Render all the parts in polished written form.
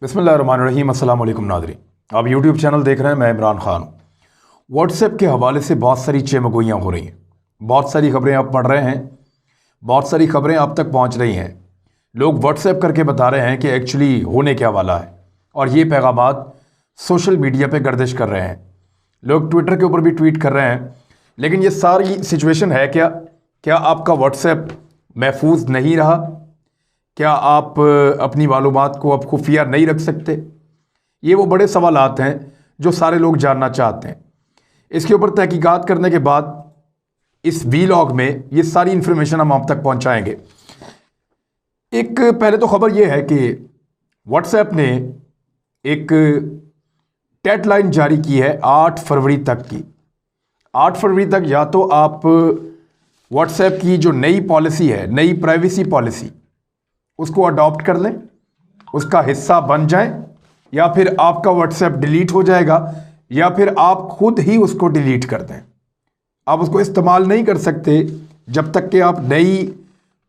बिस्मिल्लाहिर्रहमानिर्रहीम। अस्सलाम वालेकुम नाज़रीन, आप यूट्यूब चैनल देख रहे हैं। मैं इमरान खान हूँ। व्हाट्सएप के हवाले से बहुत सारी चेमगोइयाँ हो रही हैं, बहुत सारी खबरें आप पढ़ रहे हैं, बहुत सारी खबरें आप तक पहुँच रही हैं। लोग व्हाट्सएप करके बता रहे हैं कि एक्चुअली होने क्या वाला है, और ये पैगामात सोशल मीडिया पे गर्दिश कर रहे हैं। लोग ट्विटर के ऊपर भी ट्वीट कर रहे हैं। लेकिन ये सारी सिचुएशन है क्या? क्या आपका व्हाट्सएप महफूज नहीं रहा? क्या आप अपनी मालूमात को अब खुफिया नहीं रख सकते? ये वो बड़े सवालात हैं जो सारे लोग जानना चाहते हैं। इसके ऊपर तहकीकात करने के बाद इस वीलॉग में ये सारी इन्फॉर्मेशन हम आप तक पहुंचाएंगे। एक पहले तो खबर ये है कि व्हाट्सएप ने एक डेडलाइन जारी की है 8 फरवरी तक की। 8 फरवरी तक या तो आप व्हाट्सएप की जो नई पॉलिसी है, नई प्राइवेसी पॉलिसी, उसको अडॉप्ट कर लें, उसका हिस्सा बन जाएं, या फिर आपका व्हाट्सएप डिलीट हो जाएगा, या फिर आप खुद ही उसको डिलीट कर दें। आप उसको इस्तेमाल नहीं कर सकते जब तक कि आप नई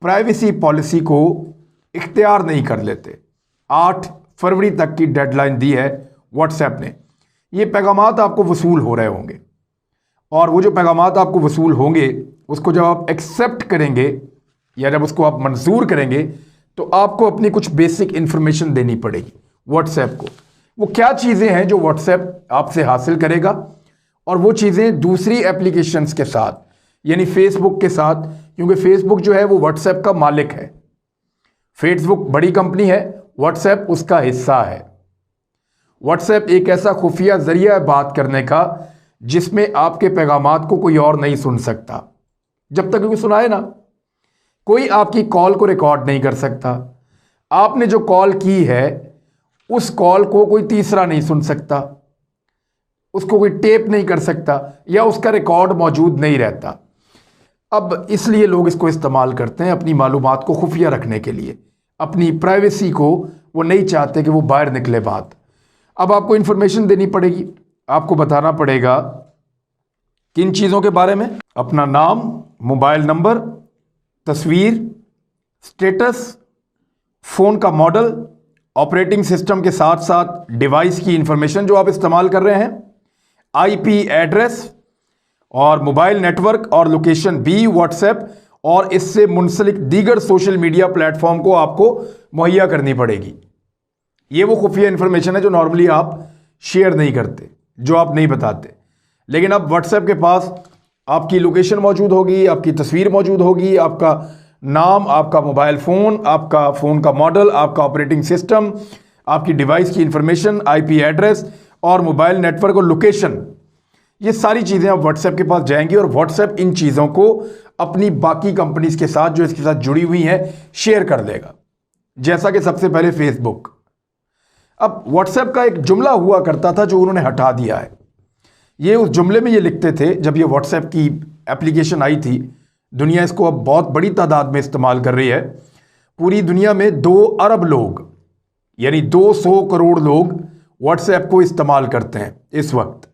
प्राइवेसी पॉलिसी को इख्तियार नहीं कर लेते। 8 फरवरी तक की डेडलाइन दी है व्हाट्सएप ने। ये पैगामात आपको वसूल हो रहे होंगे, और वो जो पैगामात आपको वसूल होंगे उसको जब आप एक्सेप्ट करेंगे या जब उसको आप मंजूर करेंगे तो आपको अपनी कुछ बेसिक इंफॉर्मेशन देनी पड़ेगी व्हाट्सएप को। वो क्या चीज़ें हैं जो व्हाट्सएप आपसे हासिल करेगा, और वो चीज़ें दूसरी एप्लीकेशंस के साथ, यानी फेसबुक के साथ, क्योंकि फेसबुक जो है वो व्हाट्सएप का मालिक है। फेसबुक बड़ी कंपनी है, व्हाट्सएप उसका हिस्सा है। व्हाट्सएप एक ऐसा खुफिया जरिया है बात करने का जिसमें आपके पैगामात को कोई और नहीं सुन सकता। जब तक कोई सुनाए ना, कोई आपकी कॉल को रिकॉर्ड नहीं कर सकता। आपने जो कॉल की है उस कॉल को कोई तीसरा नहीं सुन सकता, उसको कोई टेप नहीं कर सकता, या उसका रिकॉर्ड मौजूद नहीं रहता। अब इसलिए लोग इसको इस्तेमाल करते हैं अपनी मालूमात को खुफिया रखने के लिए। अपनी प्राइवेसी को वो नहीं चाहते कि वो बाहर निकले बात। अब आपको इंफॉर्मेशन देनी पड़ेगी, आपको बताना पड़ेगा किन चीज़ों के बारे में। अपना नाम, मोबाइल नंबर, तस्वीर, स्टेटस, फ़ोन का मॉडल, ऑपरेटिंग सिस्टम के साथ साथ डिवाइस की इंफॉर्मेशन जो आप इस्तेमाल कर रहे हैं, आईपी एड्रेस और मोबाइल नेटवर्क और लोकेशन भी व्हाट्सएप और इससे मुंसलिक दीगर सोशल मीडिया प्लेटफॉर्म को आपको मुहैया करनी पड़ेगी। ये वो खुफिया इंफॉर्मेशन है जो नॉर्मली आप शेयर नहीं करते, जो आप नहीं बताते। लेकिन अब व्हाट्सएप के पास आपकी लोकेशन मौजूद होगी, आपकी तस्वीर मौजूद होगी, आपका नाम, आपका मोबाइल फ़ोन, आपका फ़ोन का मॉडल, आपका ऑपरेटिंग सिस्टम, आपकी डिवाइस की इंफॉर्मेशन, आईपी एड्रेस और मोबाइल नेटवर्क और लोकेशन। ये सारी चीज़ें अब व्हाट्सएप के पास जाएंगी, और व्हाट्सएप इन चीज़ों को अपनी बाकी कंपनीज के साथ जो इसके साथ जुड़ी हुई हैं शेयर कर देगा। जैसा कि सबसे पहले फेसबुक। अब व्हाट्सएप का एक जुमला हुआ करता था जो उन्होंने हटा दिया है। ये उस जुमले में ये लिखते थे, जब ये व्हाट्सएप की एप्लीकेशन आई थी, दुनिया इसको अब बहुत बड़ी तादाद में इस्तेमाल कर रही है। पूरी दुनिया में 2 अरब लोग, यानी 200 करोड़ लोग व्हाट्सएप को इस्तेमाल करते हैं इस वक्त।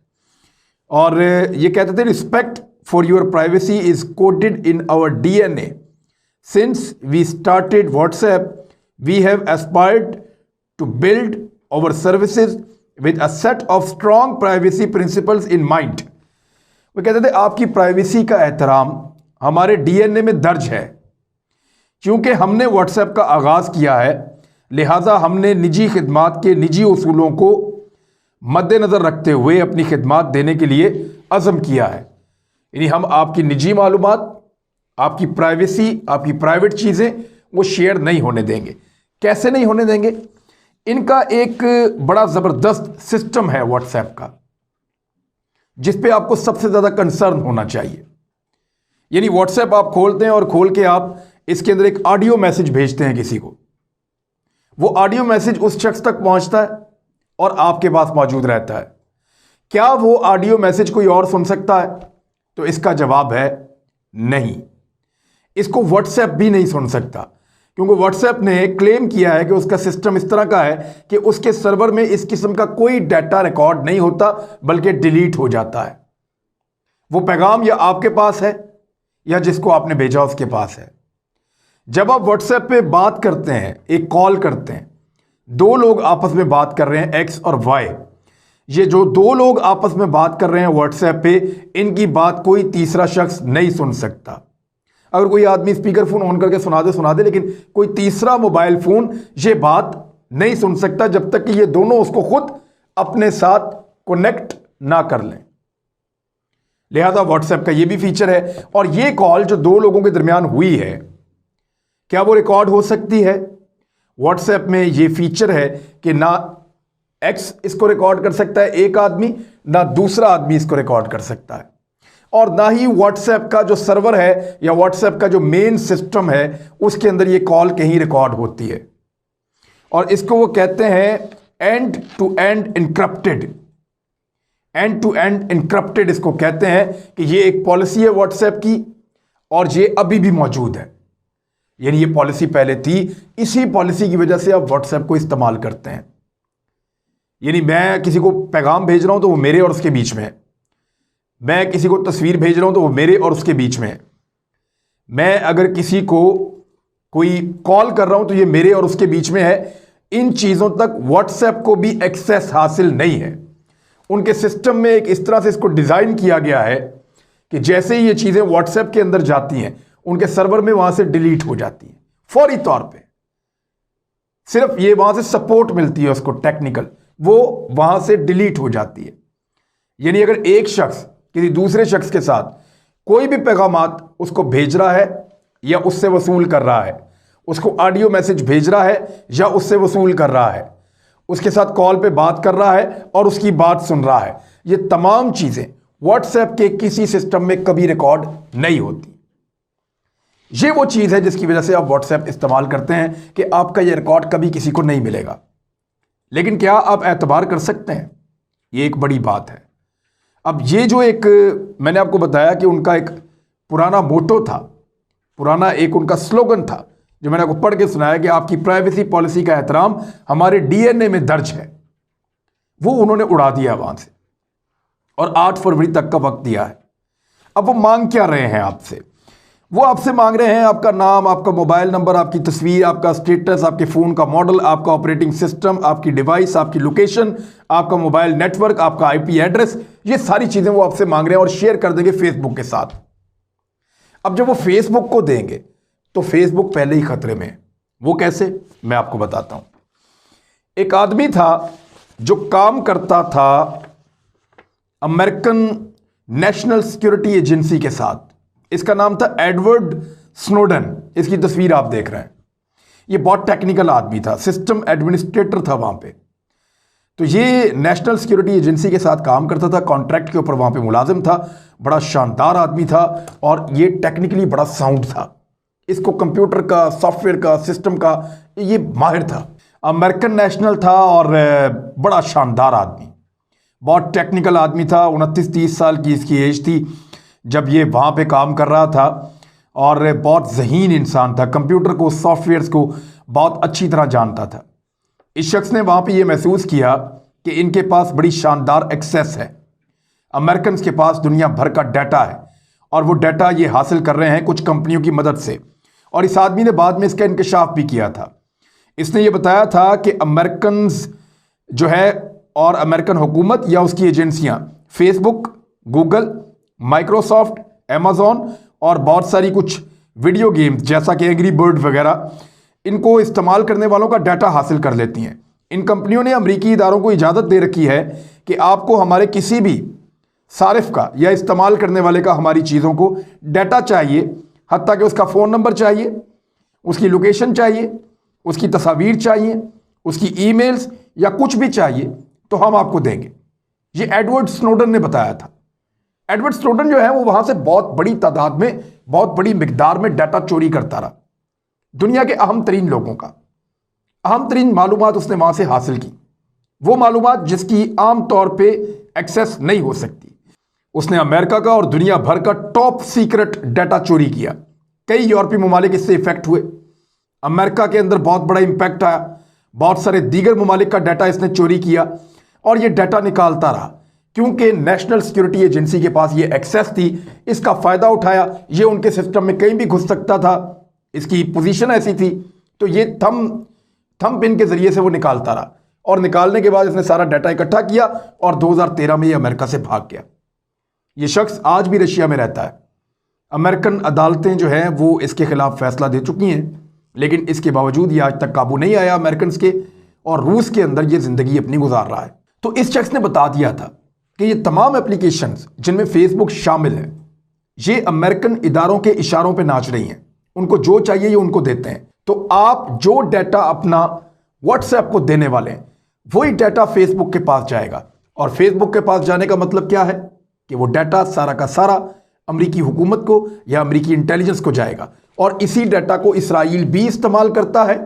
और ये कहते थे, respect for your privacy is coded in our DNA. Since we started WhatsApp we have aspired to build our services with a set of strong privacy principles in mind। वो कहते थे आपकी प्राइवेसी का एहतराम हमारे डीएनए में दर्ज है। क्योंकि हमने व्हाट्सएप का आगाज़ किया है, लिहाजा हमने निजी खिदमात के निजी उसूलों को मद्देनज़र रखते हुए अपनी खिदमात देने के लिए अज़म किया है। यानी हम आपकी निजी मालूमात, आपकी प्राइवेसी, आपकी प्राइवेट चीज़ें वो शेयर नहीं होने देंगे। कैसे नहीं होने देंगे? इनका एक बड़ा ज़बरदस्त सिस्टम है व्हाट्सएप का, जिस पे आपको सबसे ज़्यादा कंसर्न होना चाहिए। यानी व्हाट्सएप आप खोलते हैं और खोल के आप इसके अंदर एक ऑडियो मैसेज भेजते हैं किसी को। वो ऑडियो मैसेज उस शख्स तक पहुंचता है और आपके पास मौजूद रहता है। क्या वो ऑडियो मैसेज कोई और सुन सकता है? तो इसका जवाब है नहीं। इसको व्हाट्सएप भी नहीं सुन सकता, क्योंकि व्हाट्सएप ने क्लेम किया है कि उसका सिस्टम इस तरह का है कि उसके सर्वर में इस किस्म का कोई डाटा रिकॉर्ड नहीं होता, बल्कि डिलीट हो जाता है। वो पैगाम या आपके पास है या जिसको आपने भेजा उसके पास है। जब आप व्हाट्सएप पे बात करते हैं, एक कॉल करते हैं, दो लोग आपस में बात कर रहे हैं, एक्स और वाई, ये जो दो लोग आपस में बात कर रहे हैं व्हाट्सएप पे, इनकी बात कोई तीसरा शख्स नहीं सुन सकता। अगर कोई आदमी स्पीकर फोन ऑन करके सुना दे, लेकिन कोई तीसरा मोबाइल फोन ये बात नहीं सुन सकता जब तक कि ये दोनों उसको खुद अपने साथ कनेक्ट ना कर लें। लिहाजा व्हाट्सएप का ये भी फीचर है। और ये कॉल जो दो लोगों के दरमियान हुई है, क्या वो रिकॉर्ड हो सकती है? व्हाट्सएप में ये फीचर है कि ना एक्स इसको रिकॉर्ड कर सकता है एक आदमी, ना दूसरा आदमी इसको रिकॉर्ड कर सकता है, और ना ही व्हाट्सएप का जो सर्वर है या व्हाट्सएप का जो मेन सिस्टम है उसके अंदर ये कॉल कहीं रिकॉर्ड होती है। और इसको वो कहते हैं end to end encrypted. End to end encrypted इसको कहते हैं कि ये एक पॉलिसी है व्हाट्सएप की, और ये अभी भी मौजूद है। यानी ये पॉलिसी पहले थी, इसी पॉलिसी की वजह से आप व्हाट्सएप को इस्तेमाल करते हैं। यानी मैं किसी को पैगाम भेज रहा हूं तो वो मेरे और उसके बीच में है, मैं किसी को तस्वीर भेज रहा हूं तो वो मेरे और उसके बीच में है, मैं अगर किसी को कोई कॉल कर रहा हूं तो ये मेरे और उसके बीच में है। इन चीज़ों तक व्हाट्सएप को भी एक्सेस हासिल नहीं है। उनके सिस्टम में एक इस तरह से इसको डिज़ाइन किया गया है कि जैसे ही ये चीज़ें व्हाट्सएप के अंदर जाती हैं, उनके सर्वर में वहां से डिलीट हो जाती हैं फौरी तौर पे। सिर्फ ये वहां से सपोर्ट मिलती है उसको टेक्निकल, वो वहां से डिलीट हो जाती है। यानी अगर एक शख्स किसी दूसरे शख्स के साथ कोई भी पैगामात उसको भेज रहा है या उससे वसूल कर रहा है, उसको ऑडियो मैसेज भेज रहा है या उससे वसूल कर रहा है, उसके साथ कॉल पे बात कर रहा है और उसकी बात सुन रहा है, ये तमाम चीजें व्हाट्सएप के किसी सिस्टम में कभी रिकॉर्ड नहीं होती। ये वो चीज है जिसकी वजह से आप व्हाट्सएप इस्तेमाल करते हैं कि आपका ये रिकॉर्ड कभी किसी को नहीं मिलेगा। लेकिन क्या आप एतबार कर सकते हैं? ये एक बड़ी बात है। अब ये जो एक मैंने आपको बताया कि उनका एक पुराना मोटो था, पुराना एक उनका स्लोगन था, जो मैंने आपको पढ़ के सुनाया कि आपकी प्राइवेसी पॉलिसी का एहतराम हमारे डीएनए में दर्ज है, वो उन्होंने उड़ा दिया वहां से और 8 फरवरी तक का वक्त दिया है। अब वो मांग क्या रहे हैं आपसे? वो आपसे मांग रहे हैं आपका नाम, आपका मोबाइल नंबर, आपकी तस्वीर, आपका स्टेटस, आपके फ़ोन का मॉडल, आपका ऑपरेटिंग सिस्टम, आपकी डिवाइस, आपकी लोकेशन, आपका मोबाइल नेटवर्क, आपका आईपी एड्रेस, ये सारी चीज़ें वो आपसे मांग रहे हैं और शेयर कर देंगे फेसबुक के साथ। अब जब वो फेसबुक को देंगे तो फेसबुक पहले ही खतरे में है। वो कैसे, मैं आपको बताता हूं। एक आदमी था जो काम करता था अमेरिकन नेशनल सिक्योरिटी एजेंसी के साथ, इसका नाम था एडवर्ड स्नोडन। इसकी तस्वीर आप देख रहे हैं। ये बहुत टेक्निकल आदमी था, सिस्टम एडमिनिस्ट्रेटर था वहां पे। तो ये नेशनल सिक्योरिटी एजेंसी के साथ काम करता था, कॉन्ट्रैक्ट के ऊपर वहां पे मुलाजिम था। बड़ा शानदार आदमी था और ये टेक्निकली बड़ा साउंड था। इसको कंप्यूटर का, सॉफ्टवेयर का, सिस्टम का ये माहिर था। अमेरिकन नेशनल था और बड़ा शानदार आदमी, बहुत टेक्निकल आदमी था। 29-30 साल की इसकी एज थी जब ये वहाँ पे काम कर रहा था और बहुत ज़हीन इंसान था। कंप्यूटर को, सॉफ्टवेयर्स को बहुत अच्छी तरह जानता था। इस शख्स ने वहाँ पे ये महसूस किया कि इनके पास बड़ी शानदार एक्सेस है, अमेरिकन के पास दुनिया भर का डाटा है और वो डाटा ये हासिल कर रहे हैं कुछ कंपनियों की मदद से। और इस आदमी ने बाद में इसका इंकशाफ भी किया था। इसने ये बताया था कि अमेरिकन जो है और अमेरिकन हुकूमत या उसकी एजेंसियां फेसबुक, गूगल, माइक्रोसॉफ्ट, अमेजॉन और बहुत सारी कुछ वीडियो गेम्स जैसा कि एंग्री बर्ड वगैरह, इनको इस्तेमाल करने वालों का डाटा हासिल कर लेती हैं। इन कंपनियों ने अमरीकी इदारों को इजाज़त दे रखी है कि आपको हमारे किसी भी सारिफ का या इस्तेमाल करने वाले का हमारी चीज़ों को डाटा चाहिए, हत्ता कि उसका फ़ोन नंबर चाहिए, उसकी लोकेशन चाहिए, उसकी तस्वीर चाहिए, उसकी ईमेल्स या कुछ भी चाहिए तो हम आपको देंगे। ये एडवर्ड स्नोडन ने बताया था। एडवर्ड स्नोडन जो है वो वहां से बहुत बड़ी तादाद में, बहुत बड़ी मिकदार में डाटा चोरी करता रहा। दुनिया के अहम तरीन लोगों का अहम तरीन मालूमात उसने वहां से हासिल की, वो मालूमात जिसकी आम तौर पे एक्सेस नहीं हो सकती। उसने अमेरिका का और दुनिया भर का टॉप सीक्रेट डाटा चोरी किया। कई यूरोपीय ममालिक इससे इफेक्ट हुए। अमेरिका के अंदर बहुत बड़ा इंपैक्ट आया। बहुत सारे दीगर ममालिक का डाटा इसने चोरी किया और ये डाटा निकालता रहा क्योंकि नेशनल सिक्योरिटी एजेंसी के पास ये एक्सेस थी। इसका फ़ायदा उठाया, ये उनके सिस्टम में कहीं भी घुस सकता था, इसकी पोजीशन ऐसी थी। तो ये थम थंबप्रिंट के जरिए से वो निकालता रहा और निकालने के बाद इसने सारा डाटा इकट्ठा किया और 2013 में ये अमेरिका से भाग गया। ये शख्स आज भी रशिया में रहता है। अमेरिकन अदालतें जो हैं वो इसके खिलाफ फैसला दे चुकी हैं, लेकिन इसके बावजूद ये आज तक काबू नहीं आया अमेरिकन के, और रूस के अंदर ये ज़िंदगी अपनी गुजार रहा है। तो इस शख्स ने बता दिया था कि ये तमाम एप्लीकेशंस जिनमें फेसबुक शामिल है, ये अमेरिकन इदारों के इशारों पे नाच रही हैं। उनको जो चाहिए ये उनको देते हैं। तो आप जो डाटा अपना व्हाट्सएप को देने वाले हैं, वही डाटा फेसबुक के पास जाएगा। और फेसबुक के पास जाने का मतलब क्या है कि वो डाटा सारा का सारा अमेरिकी हुकूमत को या अमेरिकी इंटेलिजेंस को जाएगा, और इसी डाटा को इसराइल भी इस्तेमाल करता है,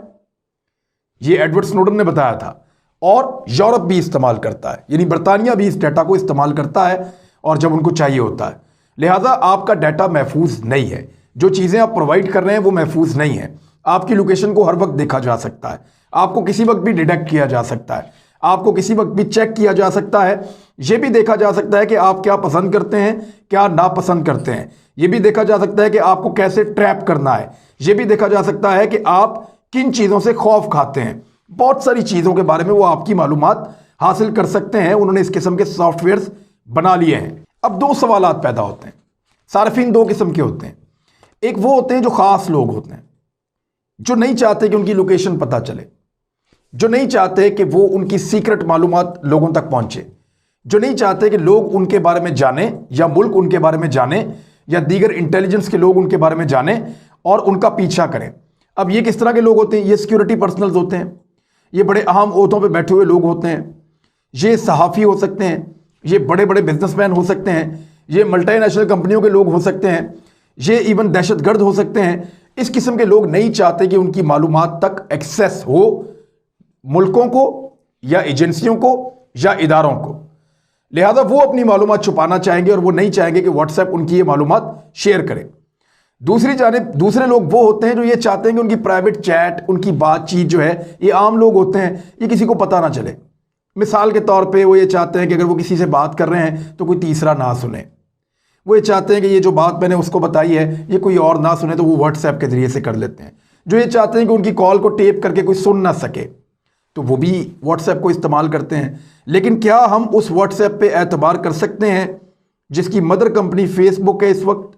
ये एडवर्ड स्नोडन ने बताया था, और यूरोप भी इस्तेमाल करता है, यानी बरतानिया भी इस डाटा को इस्तेमाल करता है और जब उनको चाहिए होता है। लिहाजा आपका डाटा महफूज नहीं है, जो चीज़ें आप प्रोवाइड कर रहे हैं वो महफूज नहीं है। आपकी लोकेशन को हर वक्त देखा जा सकता है, आपको किसी वक्त भी डिटेक्ट किया जा सकता है, आपको किसी वक्त भी चेक किया जा सकता है। यह भी देखा जा सकता है कि आप क्या पसंद करते हैं, क्या नापसंद करते हैं। यह भी देखा जा सकता है कि आपको कैसे ट्रैप करना है। यह भी देखा जा सकता है कि आप किन चीज़ों से खौफ खाते हैं। बहुत सारी चीज़ों के बारे में वो आपकी मालूमात हासिल कर सकते हैं। उन्होंने इस किस्म के सॉफ्टवेयर्स बना लिए हैं। अब दो सवालात पैदा होते हैं। सार्फिन दो किस्म के होते हैं। एक वो होते हैं जो ख़ास लोग होते हैं, जो नहीं चाहते कि उनकी लोकेशन पता चले, जो नहीं चाहते कि वो उनकी सीक्रेट मालूमात लोगों तक पहुंचे, जो नहीं चाहते कि लोग उनके बारे में जाने या मुल्क उनके बारे में जाने या दीगर इंटेलिजेंस के लोग उनके बारे में जाने और उनका पीछा करें। अब ये किस तरह के लोग होते हैं? ये सिक्योरिटी पर्सनल्स होते हैं, ये बड़े अहम ओहदों पे बैठे हुए लोग होते हैं, ये सहाफ़ी हो सकते हैं, ये बड़े बड़े बिजनेसमैन हो सकते हैं, ये मल्टीनेशनल कंपनियों के लोग हो सकते हैं, ये इवन दहशतगर्द हो सकते हैं। इस किस्म के लोग नहीं चाहते कि उनकी मालूमात तक एक्सेस हो मुल्कों को या एजेंसियों को या इदारों को। लिहाजा वो अपनी मालूमात छुपाना चाहेंगे और वो नहीं चाहेंगे कि व्हाट्सएप उनकी ये मालूमात शेयर करे। दूसरी जानिब दूसरे लोग वो होते हैं जो ये चाहते हैं कि उनकी प्राइवेट चैट, उनकी बातचीत जो है, ये आम लोग होते हैं, ये किसी को पता ना चले। मिसाल के तौर पे वो ये चाहते हैं कि अगर वो किसी से बात कर रहे हैं तो कोई तीसरा ना सुने। वो ये चाहते हैं कि ये जो बात मैंने उसको बताई है ये कोई और ना सुने, तो वो व्हाट्सएप के जरिए से कर लेते हैं। जो ये चाहते हैं कि उनकी कॉल को टेप करके कोई सुन ना सके, तो वो भी व्हाट्सएप को इस्तेमाल करते हैं। लेकिन क्या हम उस व्हाट्सएप पे एतबार कर सकते हैं जिसकी मदर कंपनी फेसबुक है इस वक्त?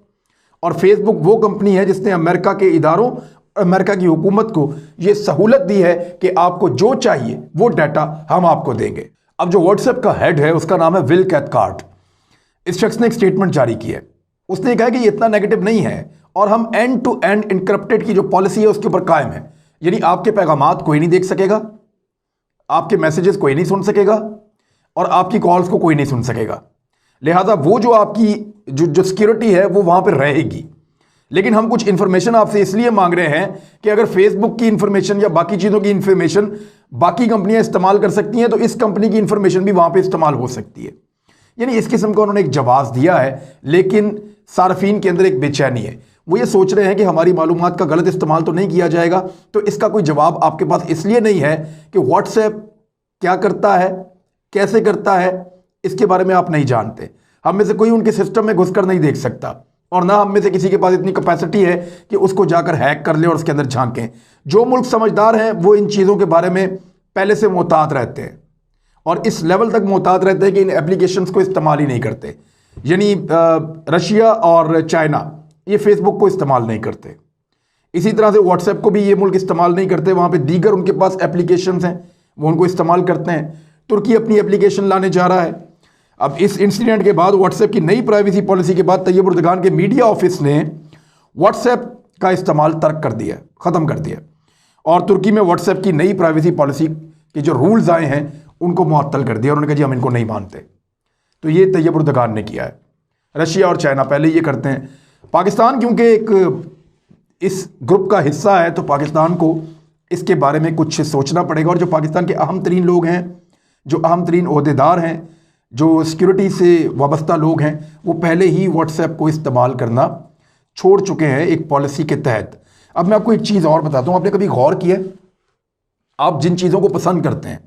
और फेसबुक वो कंपनी है जिसने अमेरिका के इदारों, अमेरिका की हुकूमत को ये सहूलत दी है कि आपको जो चाहिए वो डाटा हम आपको देंगे। अब जो व्हाट्सएप का हेड है उसका नाम है विल कैथकार्ट। इस शख्स ने एक स्टेटमेंट जारी की है। उसने कहा कि ये इतना नेगेटिव नहीं है और हम एंड टू एंड इनक्रिप्टेड की जो पॉलिसी है उसके ऊपर कायम है। यानी आपके पैगामात कोई नहीं देख सकेगा, आपके मैसेजेस कोई नहीं सुन सकेगा और आपकी कॉल्स को कोई नहीं सुन सकेगा। लिहाजा वो जो आपकी जो सिक्योरिटी है वो वहां पर रहेगी। लेकिन हम कुछ इंफॉर्मेशन आपसे इसलिए मांग रहे हैं कि अगर फेसबुक की इंफॉर्मेशन या बाकी चीज़ों की इंफॉर्मेशन बाकी कंपनियां इस्तेमाल कर सकती हैं तो इस कंपनी की इंफॉर्मेशन भी वहां पे इस्तेमाल हो सकती है। यानी इस किस्म का उन्होंने एक जवाब दिया है। लेकिन सार्फिन के अंदर एक बेचैनी है, वो ये सोच रहे हैं कि हमारी मालूमात का गलत इस्तेमाल तो नहीं किया जाएगा। तो इसका कोई जवाब आपके पास इसलिए नहीं है कि व्हाट्सएप क्या करता है, कैसे करता है, इसके बारे में आप नहीं जानते। हम में से कोई उनके सिस्टम में घुसकर नहीं देख सकता और ना हम में से किसी के पास इतनी कैपेसिटी है कि उसको जाकर हैक कर ले और उसके अंदर झांकें। जो मुल्क समझदार हैं वो इन चीज़ों के बारे में पहले से मोहतात रहते हैं और इस लेवल तक मोहतात रहते हैं कि इन एप्लीकेशंस को इस्तेमाल ही नहीं करते। यानी रशिया और चाइना ये फेसबुक को इस्तेमाल नहीं करते। इसी तरह से व्हाट्सएप को भी ये मुल्क इस्तेमाल नहीं करते। वहाँ पे दीगर उनके पास एप्लीकेशंस हैं वो उनको इस्तेमाल करते हैं। तुर्की अपनी एप्लीकेशन लाने जा रहा है। अब इस इंसिडेंट के बाद व्हाट्सएप की नई प्राइवेसी पॉलिसी के बाद तैयब उर्दगान के मीडिया ऑफिस ने व्हाट्सएप का इस्तेमाल तर्क कर दिया, ख़त्म कर दिया और तुर्की में व्हाट्सएप की नई प्राइवेसी पॉलिसी के जो रूल्स आए हैं उनको मुअत्तल कर दिया। उन्होंने कहा जी हम इनको नहीं मानते। तो ये तैयब उर्दगान ने किया है। रशिया और चाइना पहले ये करते हैं। पाकिस्तान क्योंकि एक इस ग्रुप का हिस्सा है तो पाकिस्तान को इसके बारे में कुछ सोचना पड़ेगा। और जो पाकिस्तान के अहम तरीन लोग हैं, जो अहम तरीन ओहदेदार हैं, जो सिक्योरिटी से वाबस्ता लोग हैं, वो पहले ही व्हाट्सएप को इस्तेमाल करना छोड़ चुके हैं एक पॉलिसी के तहत। अब मैं आपको एक चीज़ और बताता हूँ। आपने कभी गौर किया, आप जिन चीज़ों को पसंद करते हैं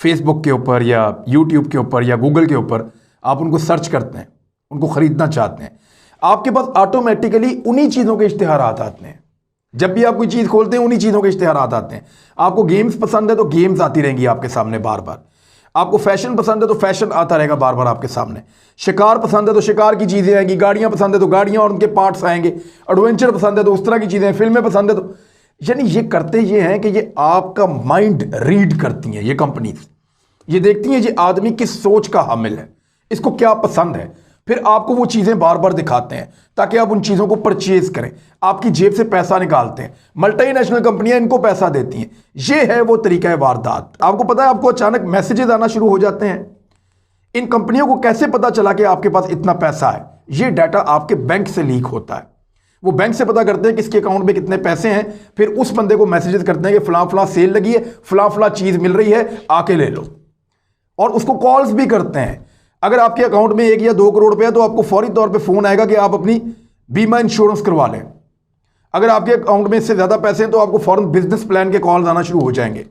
फेसबुक के ऊपर या यूट्यूब के ऊपर या गूगल के ऊपर, आप उनको सर्च करते हैं, उनको ख़रीदना चाहते हैं, आपके पास ऑटोमेटिकली उन्हीं चीज़ों के इश्तिहारात आते हैं जब भी आप कोई चीज़ खोलते हैं उन्हीं चीज़ों के इश्तिहारात आते हैं। आपको गेम्स पसंद है तो गेम्स आती रहेंगी आपके सामने बार बार। आपको फैशन पसंद है तो फैशन आता रहेगा बार बार आपके सामने। शिकार पसंद है तो शिकार की चीज़ें आएंगी, गाड़ियाँ पसंद है तो गाड़ियाँ और उनके पार्ट्स आएंगे, एडवेंचर पसंद है तो उस तरह की चीज़ें, फिल्में पसंद है तो, यानी ये करते ये हैं कि ये आपका माइंड रीड करती हैं ये कंपनीज। ये देखती हैं ये आदमी किस सोच का हामिल है, इसको क्या पसंद है, फिर आपको वो चीज़ें बार बार दिखाते हैं ताकि आप उन चीज़ों को परचेज करें, आपकी जेब से पैसा निकालते हैं। मल्टीनेशनल कंपनियां इनको पैसा देती हैं। ये है वो तरीका है वारदात। आपको पता है, आपको अचानक मैसेजेस आना शुरू हो जाते हैं। इन कंपनियों को कैसे पता चला कि आपके पास इतना पैसा है? ये डाटा आपके बैंक से लीक होता है। वो बैंक से पता करते हैं किसके अकाउंट में कितने पैसे हैं, फिर उस बंदे को मैसेजेस करते हैं कि फलां फलां सेल लगी है, फलां फलां चीज़ मिल रही है, आके ले लो। और उसको कॉल्स भी करते हैं। अगर आपके अकाउंट में 1 या 2 करोड़ रुपए है तो आपको फौरी तौर पे फोन आएगा कि आप अपनी बीमा इंश्योरेंस करवा लें। अगर आपके अकाउंट में इससे ज्यादा पैसे हैं तो आपको फौरन बिजनेस प्लान के कॉल्स आना शुरू हो जाएंगे।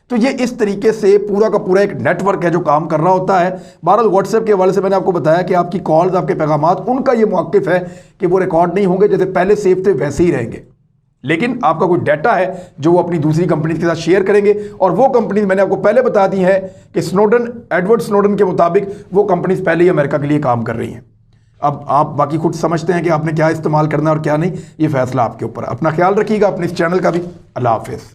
तो ये इस तरीके से पूरा का पूरा एक नेटवर्क है जो काम कर रहा होता है। बहरहाल व्हाट्सएप के हवाले से मैंने आपको बताया कि आपकी कॉल्स, आपके पैगामात, उनका ये मौक़िफ़ है कि वो रिकॉर्ड नहीं होंगे, जैसे पहले सेव थे वैसे ही रहेंगे। लेकिन आपका कोई डाटा है जो वो अपनी दूसरी कंपनी के साथ शेयर करेंगे, और वो कंपनी मैंने आपको पहले बता दी है कि स्नोडन, एडवर्ड स्नोडन के मुताबिक वो कंपनीज पहले ही अमेरिका के लिए काम कर रही हैं। अब आप बाकी खुद समझते हैं कि आपने क्या इस्तेमाल करना है और क्या नहीं, ये फैसला आपके ऊपर है। अपना ख्याल रखिएगा, अपने इस चैनल का भी। अल्लाह हाफिज़।